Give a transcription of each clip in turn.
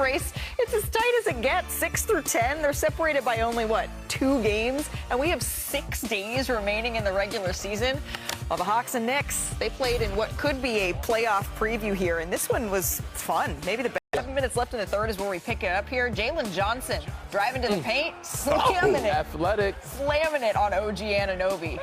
race, it's as tight as it gets. 6 through 10, they're separated by only, 2 games? And we have 6 days remaining in the regular season. Well, the Hawks and Knicks, they played in what could be a playoff preview here, and this one was fun. Maybe the best. 7 minutes left in the third is where we pick it up here. Jalen Brunson driving to the paint, slamming it. Athletic. Slamming it on OG Anunoby.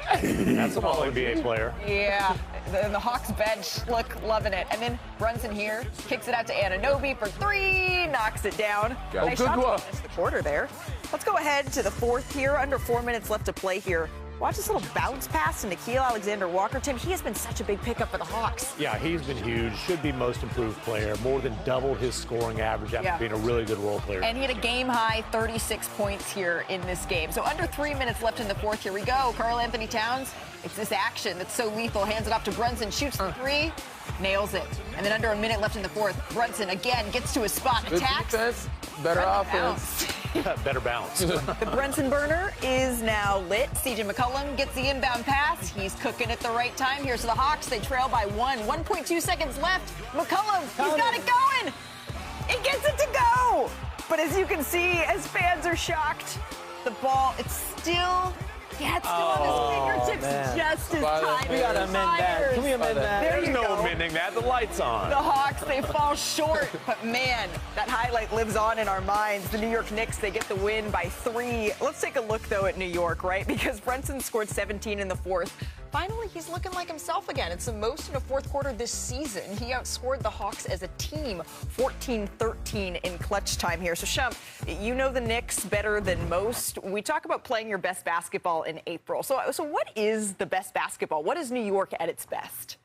That's an all-NBA player. Yeah, the Hawks bench, loving it. And then Brunson here kicks it out to Anunoby for 3, knocks it down. Nice shot to finish the quarter there. Let's go ahead to the fourth here. Under 4 minutes left to play here. Watch this little bounce pass to Nickeil Alexander-Walker. Tim, he has been such a big pickup for the Hawks. Yeah, he's been huge. Should be most improved player. More than doubled his scoring average after being a really good role player. And he had a game-high 36 points here in this game. So under 3 minutes left in the fourth. Here we go. Karl-Anthony Towns. It's this action that's so lethal. Hands it off to Brunson. Shoots the 3. Nails it. And then under a minute left in the fourth, Brunson again gets to his spot. Good attacks. Defense, better offense. Better bounce. The Brunson burner is now lit. CJ McCollum gets the inbound pass. He's cooking at the right time. Here's the Hawks. They trail by 1.2 seconds left. McCollum, he's got it going. He gets it to go. But as you can see, as fans are shocked, the ball, it's still on his fingertips, just as time We gotta amend that. Can we amend that? There's no amending that. The light's on. The Hawks, they fall short. But, man, that highlight lives on in our minds. The New York Knicks, they get the win by 3. Let's take a look, though, at New York, right? Because Brunson scored 17 in the fourth. Finally, he's looking like himself again. It's the most in a fourth quarter this season. He outscored the Hawks as a team, 14-13 in clutch time here. So, Shump, you know the Knicks better than most. We talk about playing your best basketball in April. So what is the best basketball? What is New York at its best?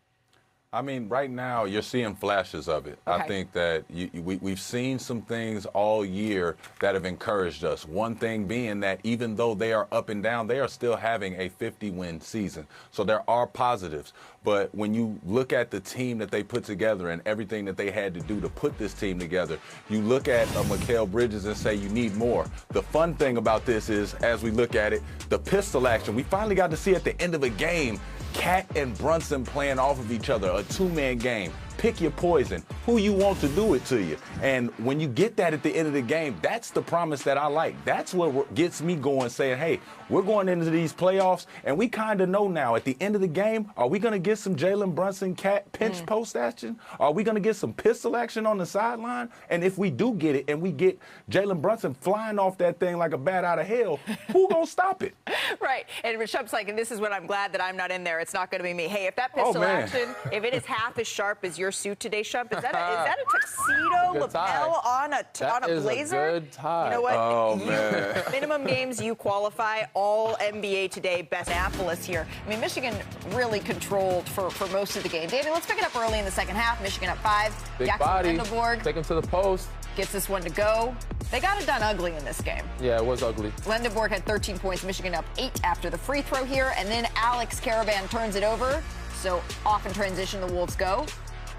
I mean, right now, you're seeing flashes of it. Okay. I think that we've seen some things all year that have encouraged us. One thing being that even though they are up and down, they are still having a 50-win season. So there are positives. But when you look at the team that they put together and everything that they had to do to put this team together, you look at Mikal Bridges and say you need more. The fun thing about this is, as we look at it, the pistol action. We finally got to see at the end of a game Cat and Brunson playing off of each other, a 2-man game. Pick your poison, who you want to do it to you. And when you get that at the end of the game, that's the promise that I like. That's what gets me going, saying, hey, we're going into these playoffs, and we kind of know now at the end of the game, are we going to get some Jalen Brunson cat pinch post action? Are we going to get some pistol action on the sideline? And if we do get it and we get Jalen Brunson flying off that thing like a bat out of hell, who going to stop it? Right. And Rishabh's like, and this is what I'm glad that I'm not in there. It's not going to be me. Hey, if that pistol action, if it is half as sharp as your suit today, Shump, is that a tuxedo lapel on a blazer? A good tie. You know what? Oh, man. Minimum games you qualify. All NBA today. Best Annapolis here. I mean, Michigan really controlled for most of the game. David, let's pick it up early in the second half. Michigan up 5. Big Jackson body. Lendeborg Take him to the post. gets this one to go. They got it done ugly in this game. Yeah, it was ugly. Lendeborg had 13 points. Michigan up 8 after the free throw here. And then Alex Caravan turns it over. So off in transition, the Wolves go.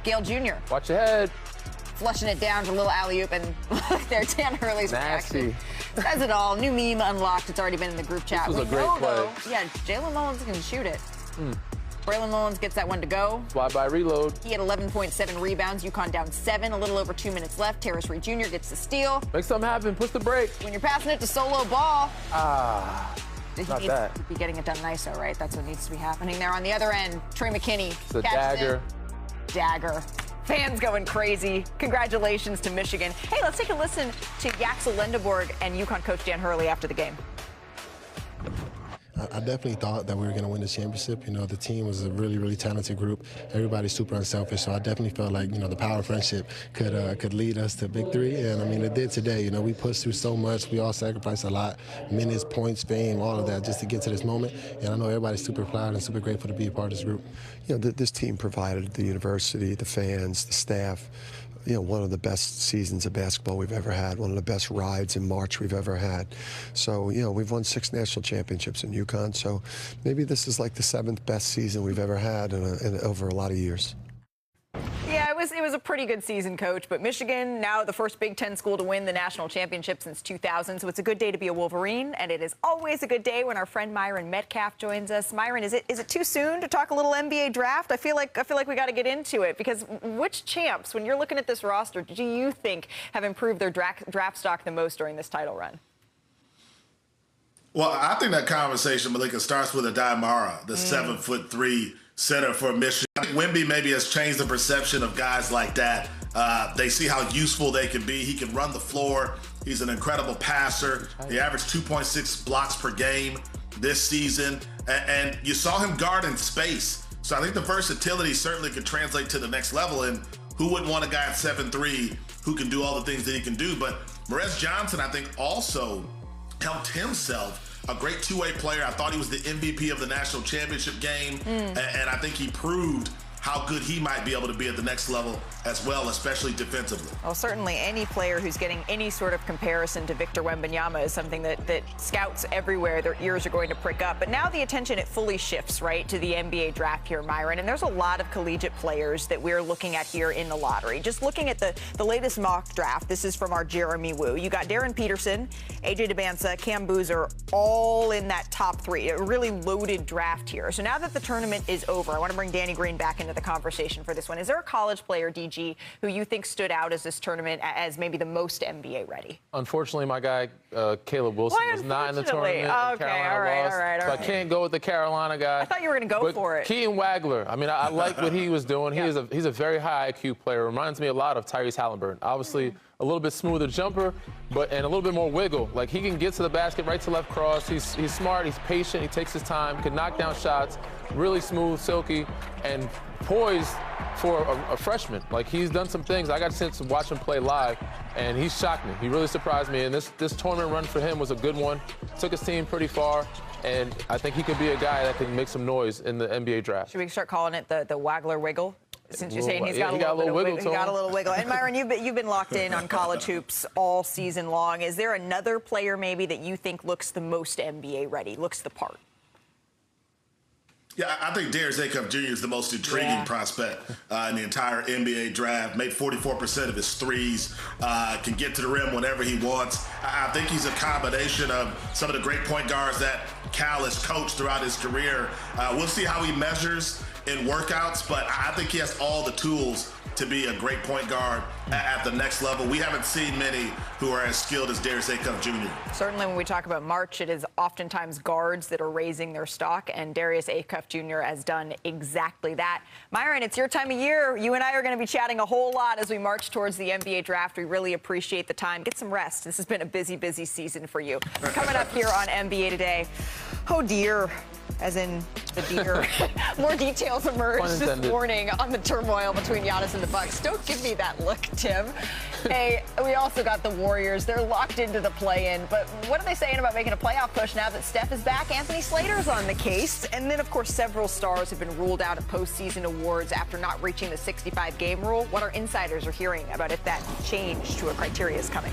Gale Jr. Watch your head. Flushing it down for a little alley-oop, and look there, Dan Hurley's reaction. Says it all. New meme unlocked. It's already been in the group chat. This was a great play. Yeah, Jalen Mullins can shoot it. Braylon Mullins gets that one to go. Fly-by reload. He had 11.7 rebounds. UConn down 7. A little over 2 minutes left. Terrace Reed Jr. gets the steal. Make something happen. Push the break. When you're passing it to Solo Ball, he needs that. to be getting it done nice, though, right? That's what needs to be happening there. On the other end, Trey McKinney. The dagger. Dagger. Fans going crazy. Congratulations to Michigan. Hey, let's take a listen to Jackson Lendeborg and UConn coach Dan Hurley after the game. I definitely thought that we were going to win the championship. You know, the team was a really, really talented group. Everybody's super unselfish, so I definitely felt like, you know, the power of friendship could lead us to victory, and, I mean, it did today. You know, we pushed through so much. We all sacrificed a lot, minutes, points, fame, all of that, just to get to this moment, and I know everybody's super proud and super grateful to be a part of this group. You know, this team provided the university, the fans, the staff, you know, one of the best seasons of basketball we've ever had, one of the best rides in March we've ever had. So, you know, we've won 6 national championships in UConn, so maybe this is like the 7th best season we've ever had in over a lot of years. Yeah, it was a pretty good season, Coach. But Michigan, now the first Big Ten school to win the national championship since 2000. So it's a good day to be a Wolverine, and it is always a good day when our friend Myron Metcalf joins us. Myron, is it too soon to talk a little NBA draft? I feel like we got to get into it, because which champs, when you're looking at this roster, do you think have improved their draft stock the most during this title run? Well, I think that conversation, Malika, starts with Adai Mara, the 7'3" center for Michigan. I think Wemby maybe has changed the perception of guys like that. They see how useful they can be. He can run the floor. He's an incredible passer. He averaged 2.6 blocks per game this season. And you saw him guard in space. So I think the versatility certainly could translate to the next level. And who wouldn't want a guy at 7'3" who can do all the things that he can do? But Morez Johnson, I think, also helped himself. A great two-way player. I thought he was the MVP of the national championship game, and I think he proved how good he might be able to be at the next level as well, especially defensively. Well, certainly any player who's getting any sort of comparison to Victor Wembanyama is something that scouts everywhere, their ears are going to prick up. But now the attention, it fully shifts, right, to the NBA draft here, Myron. And there's a lot of collegiate players that we're looking at here in the lottery. Just looking at the latest mock draft, this is from our Jeremy Wu. You got Darren Peterson, AJ DeBanza, Cam Boozer, all in that top three. A really loaded draft here. So now that the tournament is over, I want to bring Danny Green back into the conversation for this one. Is there a college player, DG, who you think stood out as this tournament as maybe the most NBA ready? Unfortunately, my guy, Caleb Wilson, was not in the tournament. Okay, all right. So I can't go with the Carolina guy. I thought you were going to go for it. Keaton Wagler, I mean, I like what he was doing. Yeah. He's a very high IQ player. Reminds me a lot of Tyrese Halliburton. Obviously, a little bit smoother jumper, and a little bit more wiggle. Like, he can get to the basket, right to left cross. He's smart, he's patient, he takes his time, can knock down shots, really smooth, silky, and poised for a freshman. Like, he's done some things. I got a chance to watch him play live, and he shocked me. He really surprised me, and this tournament run for him was a good one. Took his team pretty far, and I think he could be a guy that can make some noise in the NBA draft. Should we start calling it the Wagler wiggle? Since you're saying he's got a little wiggle. He got a little wiggle. And Myron, you've been locked in on college hoops all season long. Is there another player maybe that you think looks the most NBA ready, looks the part? Yeah, I think Darius Acuff Jr. is the most intriguing prospect in the entire NBA draft. Made 44% of his threes, can get to the rim whenever he wants. I think he's a combination of some of the great point guards that Cal has coached throughout his career. We'll see how he measures in workouts, but I think he has all the tools to be a great point guard at the next level. We haven't seen many who are as skilled as Darius Acuff Jr. Certainly when we talk about March, it is oftentimes guards that are raising their stock, and Darius Acuff Jr. has done exactly that. Myron, it's your time of year. You and I are going to be chatting a whole lot as we march towards the NBA draft. We really appreciate the time. Get some rest. This has been a busy, busy season for you. Coming up here on NBA Today, oh dear, as in the deer. More details emerged this morning on the turmoil between Giannis and the Bucks. Don't give me that look, Tim. Hey, we also got the Warriors. They're locked into the play-in. But what are they saying about making a playoff push now that Steph is back? Anthony Slater's on the case. And then, of course, several stars have been ruled out of postseason awards after not reaching the 65-game rule. What our insiders are hearing about if that change to a criteria is coming.